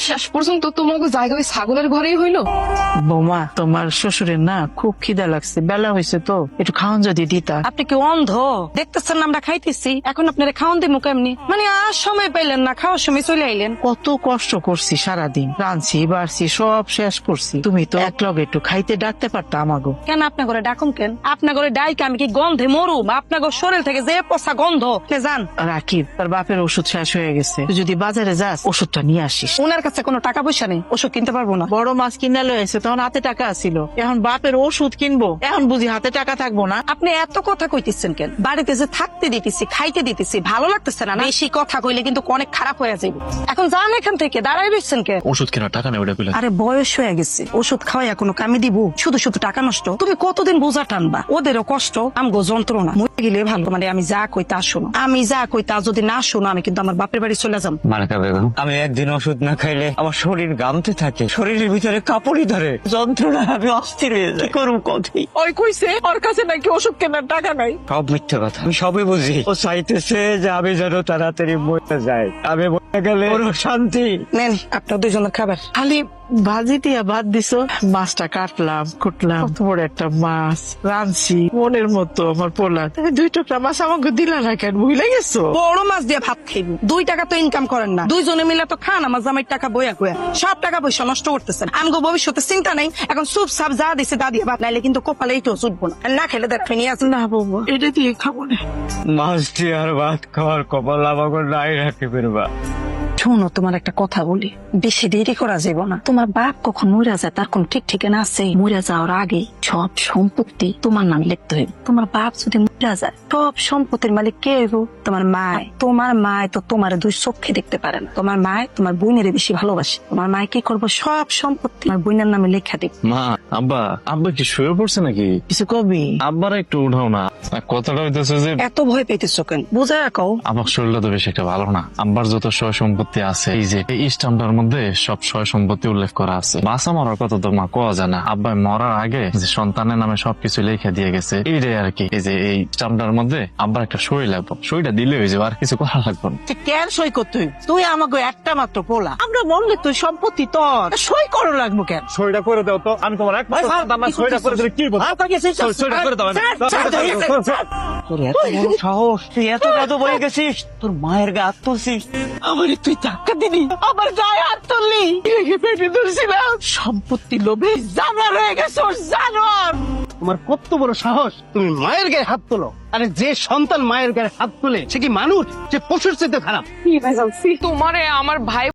শেষ পর্যন্ত তোমাকে জায়গায় ছাগলের ঘরেই হইলো। বৌমা, তোমার শ্বশুরের না খুব খিদা লাগছে, বেলা হয়েছে তো, একটু খাওয়ান যদি দিতা। আপনি কি অন্ধ? দেখতেছেন না আমরা খাইতেছি, এখন আপনারা খাওয়ান দিমু কেমনি? মানে আর সময় পাইলেন না, খাওয়ার সময় চলে আইলেন। কত কষ্ট করছি সারাদিন, রাঁধছি বাড়ছি সব শেষ করছি, তুমি তো এক লগে একটু খাইতে ডাকতে পারতা আমাগো। কেন আপনার ঘরে ডাকুম কেন? আপনার ঘরে ডাইকে আমি কি গন্ধে মরুম? আপনার শরীর থেকে যে পচা গন্ধ যান। রাকিব, তার বাপের ওষুধ শেষ হয়ে গেছে, তুই যদি বাজারে যাস ওষুধটা নিয়ে আসিস। ওনার কাছে কোনো টাকা পয়সা নেই, ওষুধ কিনতে পারবো না। বড় মাছ কিনে লয়েছে, তখন হাতে টাকা ছিল, এখন বাপের ওষুধ কিনবো, এখন বুঝি হাতে টাকা থাকবো না? আপনি এত কথা কইতেছেন কেন? বাড়িতে যে থাকতে দিতেছি, খাইতে দিতেছি, ভালো লাগতেছে না? বেশি কথা কইলে কিন্তু অনেক খারাপ হয়ে যাবে। এখন যান এখান থেকে, দাঁড়াই বেসছেন কে? ওষুধ কেনার টাকা নেই ওটা কইলা। আরে বয়স হয়ে গেছে, ওষুধ খাওয়াই কোনো কামে দিব? শুধু শুধু টাকা নষ্ট। তুমি কতদিন বোঝা টানবা? ওদেরও কষ্ট, আমগো যন্ত্রণা। মরে গেলে ভালো। মানে আমি যা কই তা শোনো, আমি যা কই তা যদি না শোনো, আমি কিন্তু আমার বাপের বাড়ি চলে যাম। মানিকা বেগম, আমি একদিন ওষুধ না খাইলে আমার শরীর গামতে থাকে, শরীরের ভিতরে কাপড়ই ধরে, যন্ত্রণা আমি অস্থির হয়ে যাই। করুম কথাই ওই কইছে ওর কাছে নাকি ওষুধ কেনার টাকা নাই। সব মিথ্যে কথা, আমি সবই বুঝি। ও চাইতেছে যে আমি যেন তাড়াতাড়ি মরে যাই, আমি মরে গেলে ওর শান্তি। নেন আপনার দুইজনের খাবার। খালি ভাজি দিয়া ভাত দিছো, মাছটা কাটলাম কুটলাম, কত বড় একটা মাছ রাঁধছি, মনের মতো আমার পোলা। তুমি 2 টুকরা মাছ আমাকে দিলা না কেন, ভুলে গেছো? বড় মাছ দিয়ে ভাত খাইব, 2 টাকা তো ইনকাম করেন না, দুইজনে মিলে তো খান। আমার জামাই টাকা বইয়া কয়া সব টাকা পয়সা নষ্ট করতেছেন। আমগো ভবিষ্যতে চিন্তা নাই, এখন চুপ সাপ যা দিছে তা দিয়ে ভাত, নাইলে কিন্তু কপালে এইটাও চুটবো না। আর না খেলে দেখে নিয়ে আসেন। না বৌমা, এটা দিয়ে খাবো না। মাছ দিয়ে আর ভাত খাওয়ার কপাল আমাকে নাই রাখি বেরবা। শোনো, তোমার একটা কথা বলি, বেশি দেরি করা যাবে না। তোমার বাপ কখন মরে যায় তার কোন ঠিক ঠিকানা আছে? মরে যাওয়ার আগে সব সম্পত্তি তোমার নাম লিখতে হইব। তোমার বাপ যদি মরে যায়, সব সম্পত্তির মালিক কে হইব? তোমার মায়। তোমার মায় তো তোমার 2 চোখে দেখতে পারে না। তোমার মায় তোমার বোনের বেশি ভালোবাসে। তোমার মায় কি করবো? সব সম্পত্তি তোমার বোনের নামে লেখা দিব। মা, আব্বা আব্বা কি শুয়ে পড়ছে নাকি? কিছু কবি? আব্বার একটু উঠাও না। কথাটা হইতেছে যে এত ভয় পেতেছো কেন? বুঝা রাখো। আমার শরীরটা তো বেশি একটা ভালো না। আব্বার যত সয় সম্পত্তি আছে, এই যে এই স্টাম্পটার মধ্যে সব সয় সম্পত্তি উল্লেখ করা আছে। বাসা মরার কথা তো মা কোয়া যায় না। আব্বা মরার আগে যে সন্তানের নামে সবকিছু লেখা দিয়ে গেছে, এইটাই আর কি। এই যে এই স্টাম্পটার মধ্যে আব্বার একটা সই লাগবে, সইটা দিলে হয়ে যাবে, আর কিছু করা লাগবে না। কেন সই করতে হইব? তুই আমাকে একটা মাত্র পোলা, আমরা মরলে তুই সম্পত্তি তোর, সই করো লাগবো কেন? সইটা করে দাও তো, আমি তোমার একমাত্র সন্তান, সইটা করে দিলে কি বলবো? সইটা করে দাও। তোর এত বড় সাহস, তুই এত কাজ বয়ে গেছিস, তোর মায়ের গা হাত তুলছিস। আমার তুই ধাক্কা দিবি, আমার গায়ে হাত তুললি, রেখে পেটে ধরছিলাম, সম্পত্তি লোভে জানোয়ার হয়ে গেছে, জানোয়ার। তোমার কত বড় সাহস, তুমি মায়ের গায়ে হাত তোলো? আরে যে সন্তান মায়ের গায়ে হাত তোলে সে কি মানুষ? যে পশুর চেয়ে খারাপ। তোমারে আমার ভাই